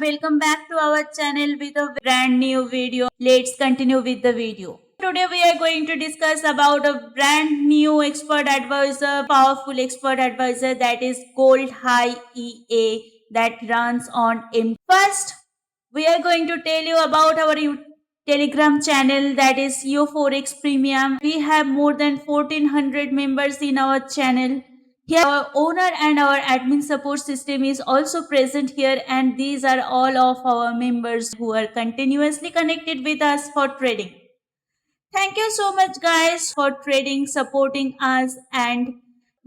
Welcome back to our channel with a brand new video. Let's continue with the video. Today we are going to discuss about a brand new expert advisor, powerful expert advisor, that is Gold High EA, that runs on M. First, we are going to tell you about our Telegram channel, that is Yo4X Premium. We have more than 1400 members in our channel. Here, our owner and our admin support system is also present here, and these are all of our members who are continuously connected with us for trading. Thank you so much, guys, for trading, supporting us, and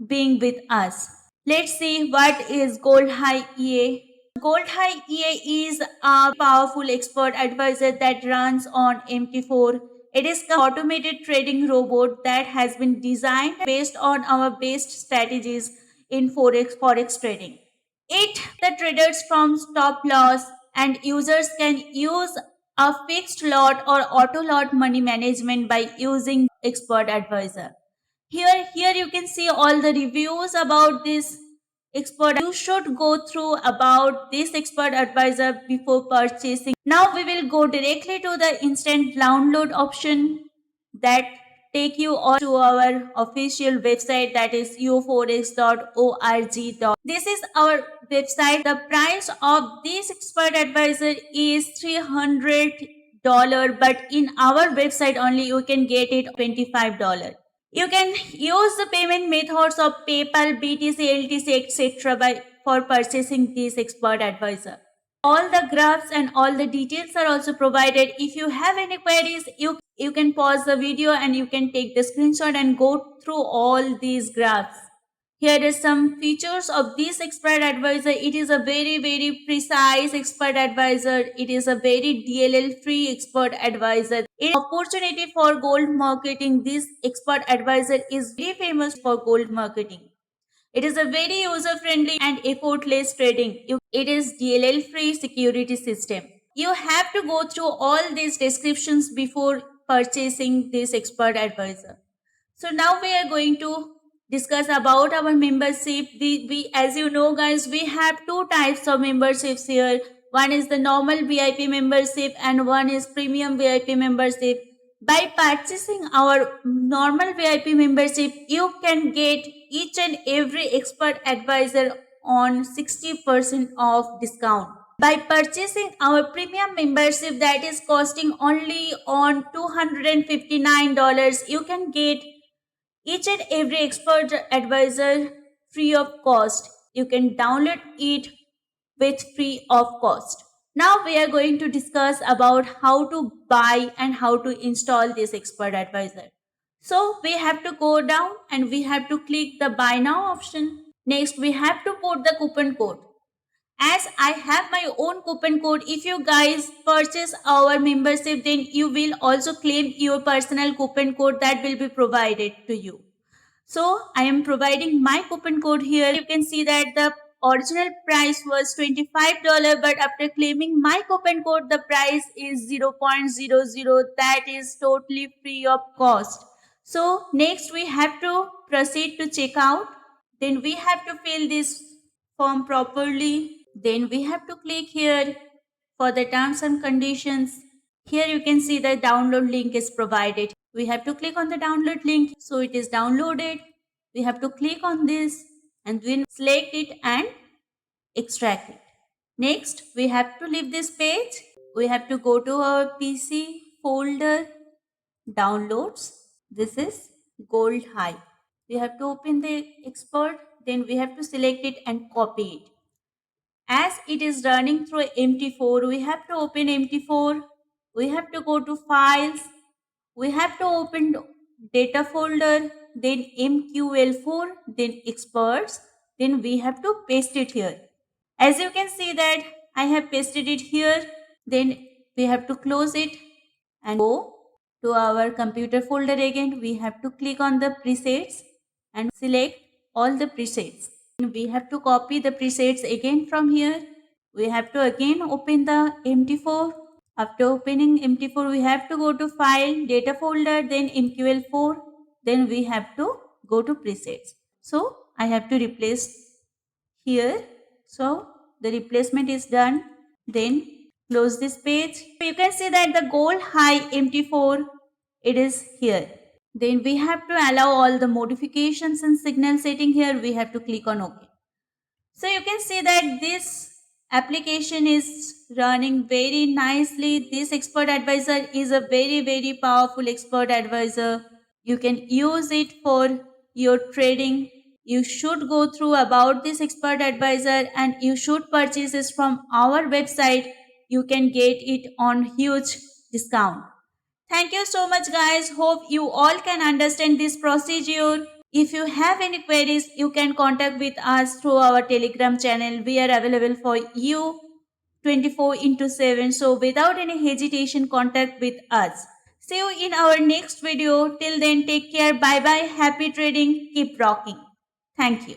being with us. Let's see what is Gold High EA. Gold High EA is a powerful expert advisor that runs on MT4. It is an automated trading robot that has been designed based on our best strategies in forex trading. It the traders from stop loss, and users can use a fixed lot or auto lot money management by using expert advisor. Here you can see all the reviews about this expert. You should go through about this expert advisor before purchasing. Now we will go directly to the instant download option that take you all to our official website, that is yo4x.org. This is our website. The price of this expert advisor is $300, but in our website only you can get it $25. You can use the payment methods of PayPal, BTC, LTC, etc. for purchasing this expert advisor. All the graphs and all the details are also provided. If you have any queries, you can pause the video and you can take the screenshot and go through all these graphs. Here are some features of this expert advisor. It is a very precise expert advisor. It is a very DLL free expert advisor. It is an opportunity for gold marketing. This expert advisor is very famous for gold marketing. It is a very user friendly and effortless trading. It is DLL free security system. You have to go through all these descriptions before purchasing this expert advisor. So now we are going to discuss about our membership. We, as you know, guys, we have two types of memberships here. One is the normal VIP membership and one is premium VIP membership. By purchasing our normal VIP membership, you can get each and every expert advisor on 60% off discount. By purchasing our premium membership, that is costing only on $259, you can get each and every expert advisor free of cost. You can download it with free of cost. Now we are going to discuss about how to buy and how to install this expert advisor. So we have to go down and we have to click the buy now option. Next we have to put the coupon code. As I have my own coupon code, if you guys purchase our membership, then you will also claim your personal coupon code that will be provided to you. So I am providing my coupon code here. You can see that the original price was $25, but after claiming my coupon code, the price is 0.00. That is totally free of cost. So next we have to proceed to checkout. Then we have to fill this form properly. Then we have to click here for the terms and conditions. Here you can see the download link is provided. We have to click on the download link. So it is downloaded. We have to click on this and then select it and extract it. Next, we have to leave this page. We have to go to our PC folder, downloads. This is Gold High. We have to open the export. Then we have to select it and copy it. As it is running through MT4, we have to open MT4. We have to go to files. We have to open data folder, then MQL4, then experts. Then we have to paste it here. As you can see that I have pasted it here. Then we have to close it and go to our computer folder again. We have to click on the presets and select all the presets. We have to copy the presets again from here. We have to again open the MT4. After opening MT4, we have to go to file, data folder, then MQL4. Then we have to go to presets. So I have to replace here. So the replacement is done. Then close this page. You can see that the gold high MT4, it is here. Then we have to allow all the modifications and signal setting here. We have to click on OK. So you can see that this application is running very nicely. This expert advisor is a very powerful expert advisor. You can use it for your trading. You should go through about this expert advisor and you should purchase this from our website. You can get it on huge discount. Thank you so much guys. Hope you all can understand this procedure. If you have any queries, you can contact with us through our Telegram channel. We are available for you 24 into 7. So without any hesitation, contact with us. See you in our next video. Till then, take care. Bye bye. Happy trading. Keep rocking. Thank you.